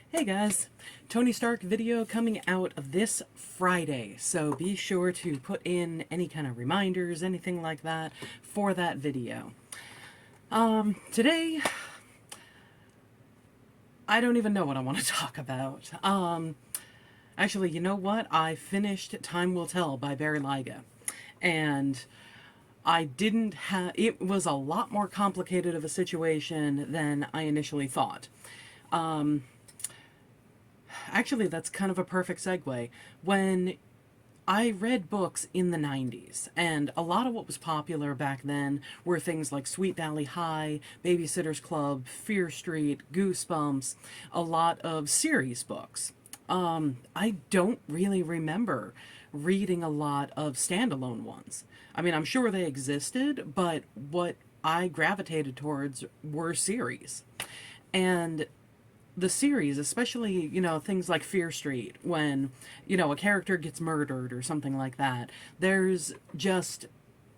Hey guys, Tony Stark video coming out this Friday, so be sure to put in any kind of reminders, anything like that, for that video. Today, I don't even know what I want to talk about. Actually, you know what? I finished Time Will Tell by Barry Lyga, and I didn't have, it was a lot more complicated of a situation than I initially thought. Actually, that's kind of a perfect segue. When I read books in the 90s, and a lot of what was popular back then were things like Sweet Valley High, Babysitter's Club, Fear Street, Goosebumps, a lot of series books. I don't really remember reading a lot of standalone ones. I mean, I'm sure they existed, but what I gravitated towards were series. And the series, especially, things like Fear Street, when, a character gets murdered or something like that, there's just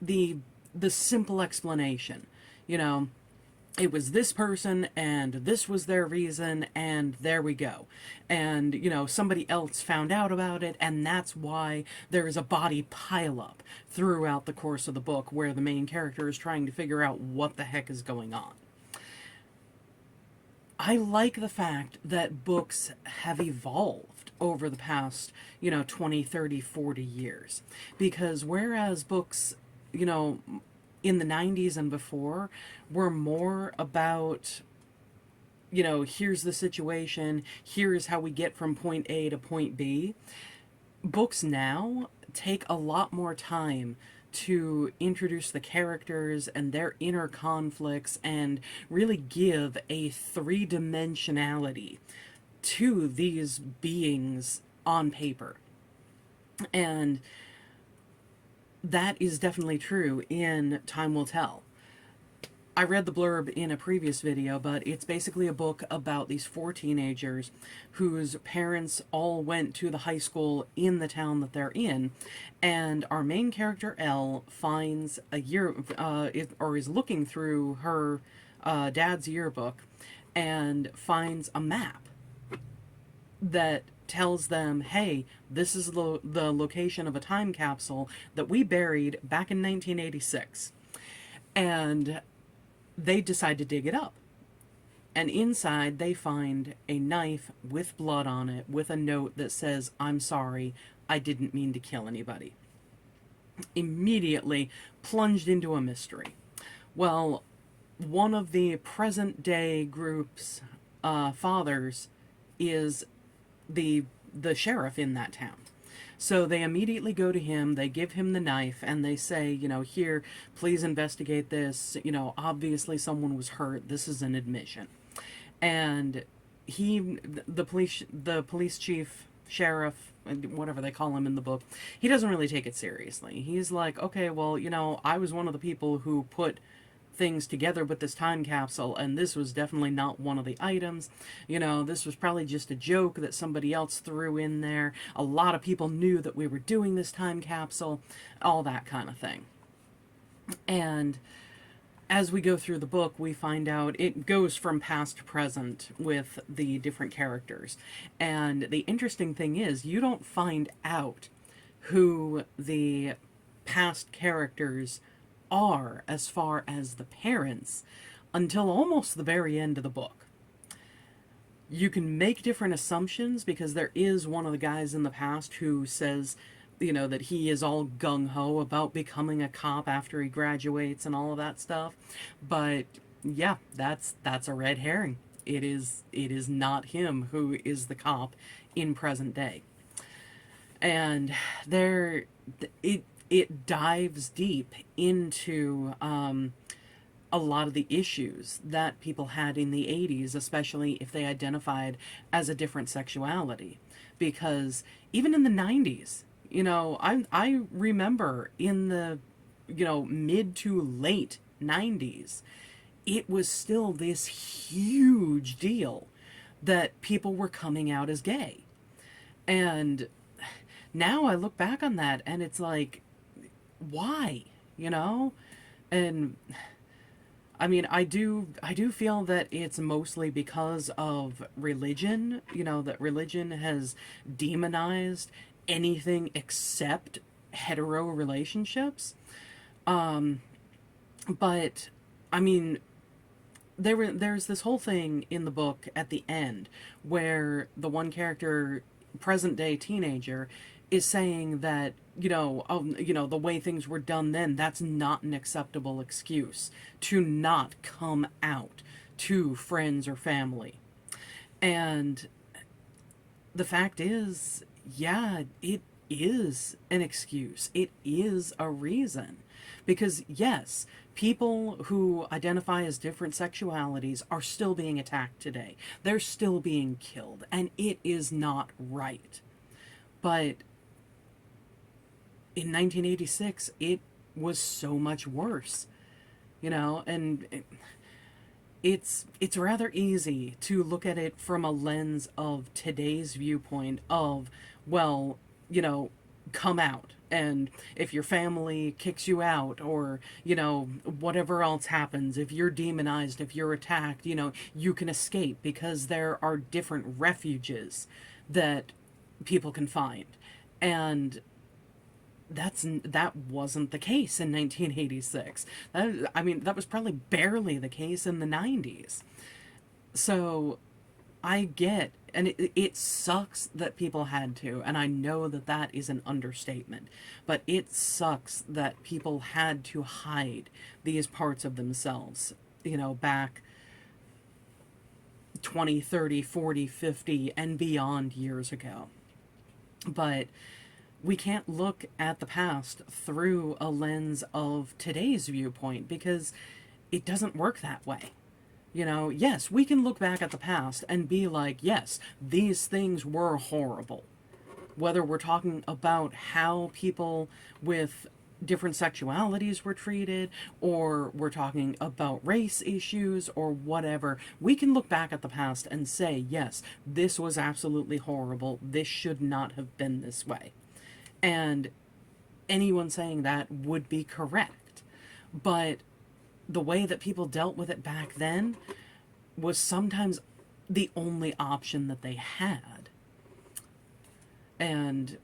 the simple explanation. You know, it was this person and this was their reason and there we go. And, somebody else found out about it and that's why there is a body pileup throughout the course of the book where the main character is trying to figure out what the heck is going on. I like the fact that books have evolved over the past, 20, 30, 40 years. Because whereas books, in the 90s and before were more about, here's the situation, here's how we get from point A to point B, books now take a lot more time to introduce the characters and their inner conflicts and really give a three-dimensionality to these beings on paper. And that is definitely true in Time Will Tell. I read the blurb in a previous video, but it's basically a book about these four teenagers whose parents all went to the high school in the town that they're in, and our main character Elle finds is looking through her dad's yearbook and finds a map that tells them, hey, this is the location of a time capsule that we buried back in 1986. And they decide to dig it up. And inside they find a knife with blood on it with a note that says, I'm sorry, I didn't mean to kill anybody. Immediately plunged into a mystery. Well, one of the present day group's fathers is the sheriff in that town. So they immediately go to him, they give him the knife, and they say, here, please investigate this. Obviously someone was hurt. This is an admission. And the police chief, sheriff, whatever they call him in the book, he doesn't really take it seriously. He's like, okay, well, I was one of the people who put things together with this time capsule, and this was definitely not one of the items. This was probably just a joke that somebody else threw in there. A lot of people knew that we were doing this time capsule, all that kind of thing. And as we go through the book, we find out it goes from past to present with the different characters. And the interesting thing is, you don't find out who the past characters are as far as the parents until almost the very end of the book. You can make different assumptions because there is one of the guys in the past who says, that he is all gung-ho about becoming a cop after he graduates and all of that stuff. But yeah, that's a red herring. It is not him who is the cop in present day. And it dives deep into a lot of the issues that people had in the 80s, especially if they identified as a different sexuality. Because even in the 90s, I remember in the, mid to late 90s, it was still this huge deal that people were coming out as gay. And now I look back on that and it's like, why? And I mean, I do feel that it's mostly because of religion, that religion has demonized anything except hetero relationships. But I mean, there's this whole thing in the book at the end where the one character, present day teenager, is saying that the way things were done then, that's not an acceptable excuse to not come out to friends or family. And the fact is, yeah, it is an excuse. It is a reason. Because, yes, people who identify as different sexualities are still being attacked today. They're still being killed, and it is not right. But in 1986, it was so much worse, and it's rather easy to look at it from a lens of today's viewpoint of, well, you know, come out, and if your family kicks you out, or whatever else happens, if you're demonized, if you're attacked, you can escape because there are different refuges that people can find. And that wasn't the case in 1986. I mean, that was probably barely the case in the 90s. So I get, and it sucks that people had to, and I know that that is an understatement, but it sucks that people had to hide these parts of themselves, back 20, 30, 40, 50, and beyond years ago. But we can't look at the past through a lens of today's viewpoint because it doesn't work that way. Yes, we can look back at the past and be like, yes, these things were horrible. Whether we're talking about how people with different sexualities were treated, or we're talking about race issues, or whatever, we can look back at the past and say, yes, this was absolutely horrible. This should not have been this way. And anyone saying that would be correct. But the way that people dealt with it back then was sometimes the only option that they had. And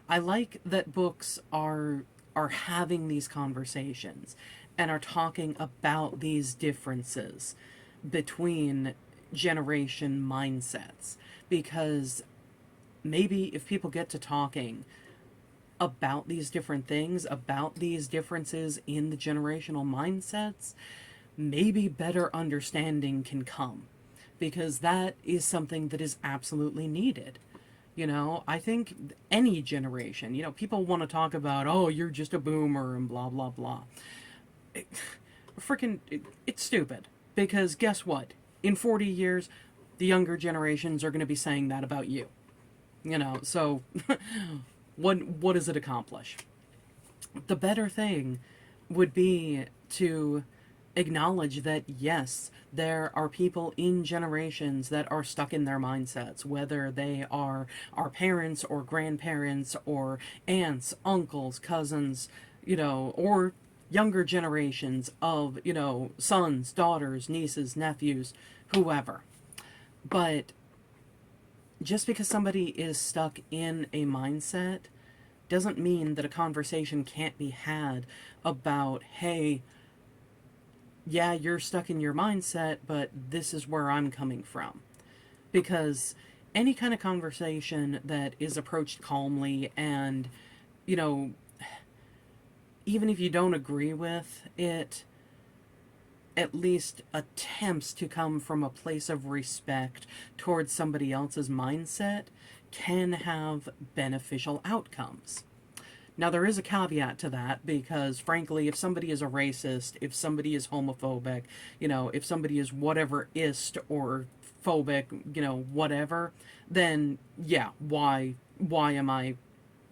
I like that books are having these conversations and are talking about these differences between generation mindsets, because maybe if people get to talking about these different things, about these differences in the generational mindsets, maybe better understanding can come, because that is something that is absolutely needed. I think any generation, people want to talk about, oh, you're just a boomer and blah, blah, blah. It's stupid. Because guess what? In 40 years, the younger generations are going to be saying that about you. So what does it accomplish? The better thing would be to acknowledge that, yes, there are people in generations that are stuck in their mindsets, whether they are our parents or grandparents or aunts, uncles, cousins, or younger generations of, sons, daughters, nieces, nephews, whoever. But just because somebody is stuck in a mindset doesn't mean that a conversation can't be had about, hey, yeah, you're stuck in your mindset, but this is where I'm coming from. Because any kind of conversation that is approached calmly and, you know, even if you don't agree with it, at least attempts to come from a place of respect towards somebody else's mindset, can have beneficial outcomes. Now, there is a caveat to that, because frankly, if somebody is a racist, if somebody is homophobic, if somebody is whatever ist or phobic, whatever, then yeah, why am I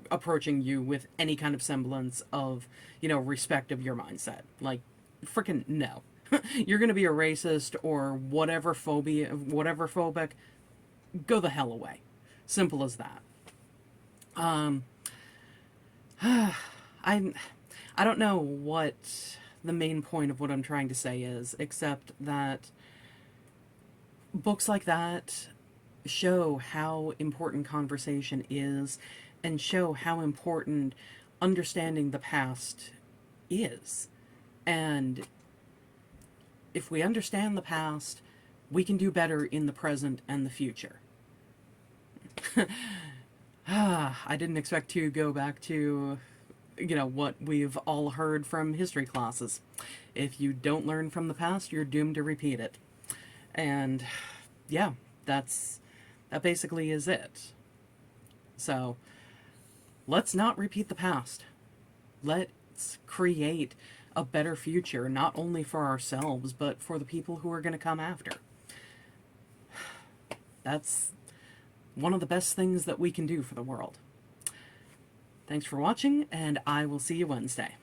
approaching you with any kind of semblance of, respect of your mindset? Like, freaking no. You're going to be a racist or whatever phobic, go the hell away. Simple as that. I I don't know what the main point of what I'm trying to say is, except that books like that show how important conversation is and show how important understanding the past is. And if we understand the past, we can do better in the present and the future. I didn't expect to go back to, what we've all heard from history classes. If you don't learn from the past, you're doomed to repeat it. And yeah, that basically is it. So let's not repeat the past. Let's create a better future, not only for ourselves, but for the people who are going to come after. That's one of the best things that we can do for the world. Thanks for watching, and I will see you Wednesday.